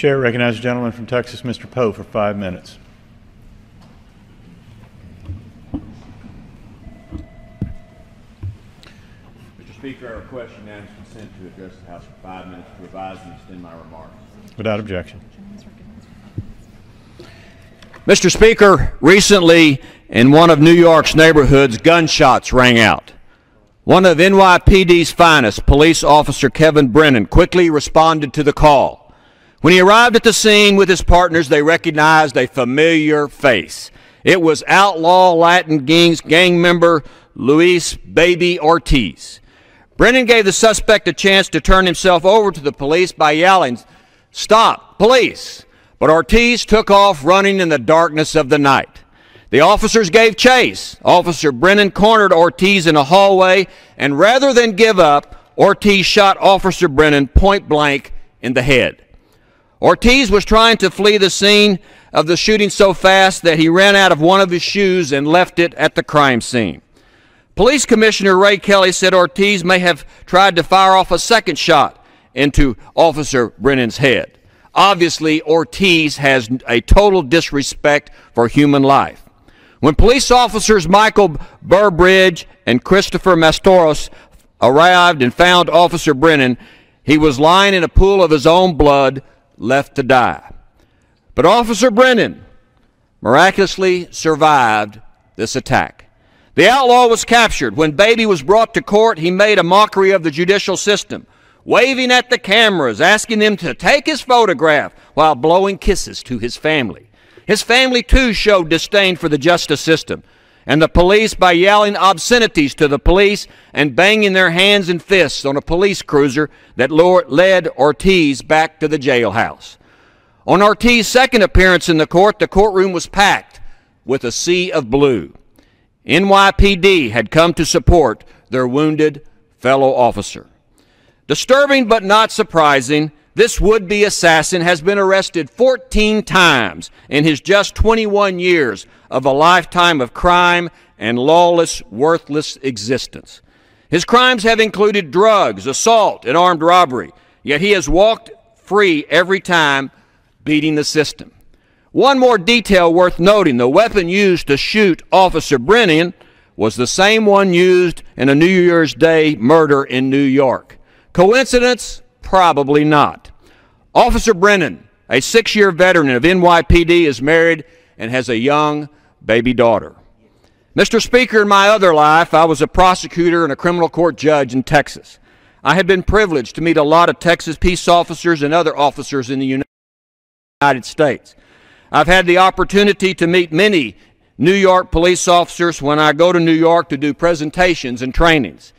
Chair recognizes the gentleman from Texas, Mr. Poe, for 5 minutes. Mr. Speaker, I request unanimous consent to address the House for 5 minutes to revise and extend my remarks. Without objection. Mr. Speaker, recently in one of New York's neighborhoods, gunshots rang out. One of NYPD's finest, Police Officer Kevin Brennan, quickly responded to the call. When he arrived at the scene with his partners, they recognized a familiar face. It was outlaw Latin gang member Luis "Baby" Ortiz. Brennan gave the suspect a chance to turn himself over to the police by yelling, "Stop, police!" But Ortiz took off running in the darkness of the night. The officers gave chase. Officer Brennan cornered Ortiz in a hallway, and rather than give up, Ortiz shot Officer Brennan point blank in the head. Ortiz was trying to flee the scene of the shooting so fast that he ran out of one of his shoes and left it at the crime scene. Police Commissioner Ray Kelly said Ortiz may have tried to fire off a second shot into Officer Brennan's head. Obviously, Ortiz has a total disrespect for human life. When police officers Michael Burbridge and Christopher Mastoros arrived and found Officer Brennan, he was lying in a pool of his own blood, left to die. But Officer Brennan miraculously survived this attack. The outlaw was captured. When Baby was brought to court, he made a mockery of the judicial system, waving at the cameras, asking them to take his photograph while blowing kisses to his family. His family, too, showed disdain for the justice system and the police by yelling obscenities to the police and banging their hands and fists on a police cruiser that led Ortiz back to the jailhouse. On Ortiz's second appearance in the courtroom was packed with a sea of blue. NYPD had come to support their wounded fellow officer. Disturbing but not surprising, this would-be assassin has been arrested 14 times in his just 21 years of a lifetime of crime and lawless, worthless existence. His crimes have included drugs, assault, and armed robbery, yet he has walked free every time, beating the system. One more detail worth noting: the weapon used to shoot Officer Brennan was the same one used in a New Year's Day murder in New York. Coincidence? Probably not. Officer Brennan, a 6-year veteran of NYPD, is married and has a young baby daughter. Mr. Speaker, in my other life, I was a prosecutor and a criminal court judge in Texas. I had been privileged to meet a lot of Texas peace officers and other officers in the United States. I've had the opportunity to meet many New York police officers when I go to New York to do presentations and trainings.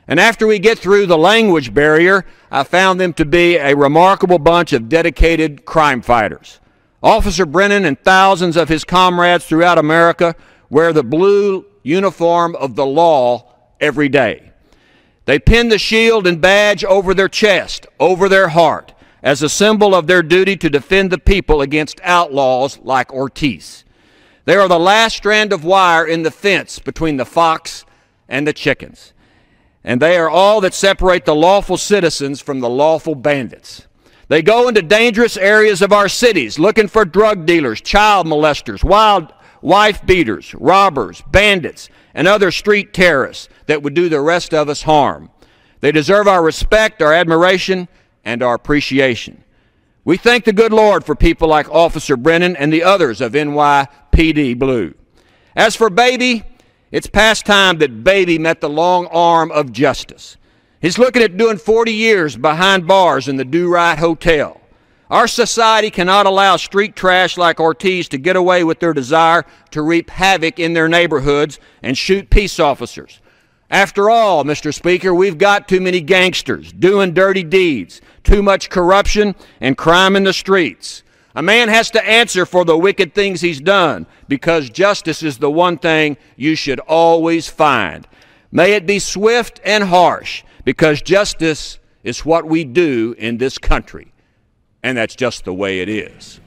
And after we get through the language barrier, I found them to be a remarkable bunch of dedicated crime fighters. Officer Brennan and thousands of his comrades throughout America wear the blue uniform of the law every day. They pin the shield and badge over their chest, over their heart, as a symbol of their duty to defend the people against outlaws like Ortiz. They are the last strand of wire in the fence between the fox and the chickens. And they are all that separate the lawful citizens from the lawful bandits. They go into dangerous areas of our cities looking for drug dealers, child molesters, wild wife beaters, robbers, bandits, and other street terrorists that would do the rest of us harm. They deserve our respect, our admiration, and our appreciation. We thank the good Lord for people like Officer Brennan and the others of NYPD Blue. As for Baby, it's past time that Baby met the long arm of justice. He's looking at doing 40 years behind bars in the Do Right Hotel. Our society cannot allow street trash like Ortiz to get away with their desire to reap havoc in their neighborhoods and shoot peace officers. After all, Mr. Speaker, we've got too many gangsters doing dirty deeds, too much corruption and crime in the streets. A man has to answer for the wicked things he's done, because justice is the one thing you should always find. May it be swift and harsh, because justice is what we do in this country, and that's just the way it is.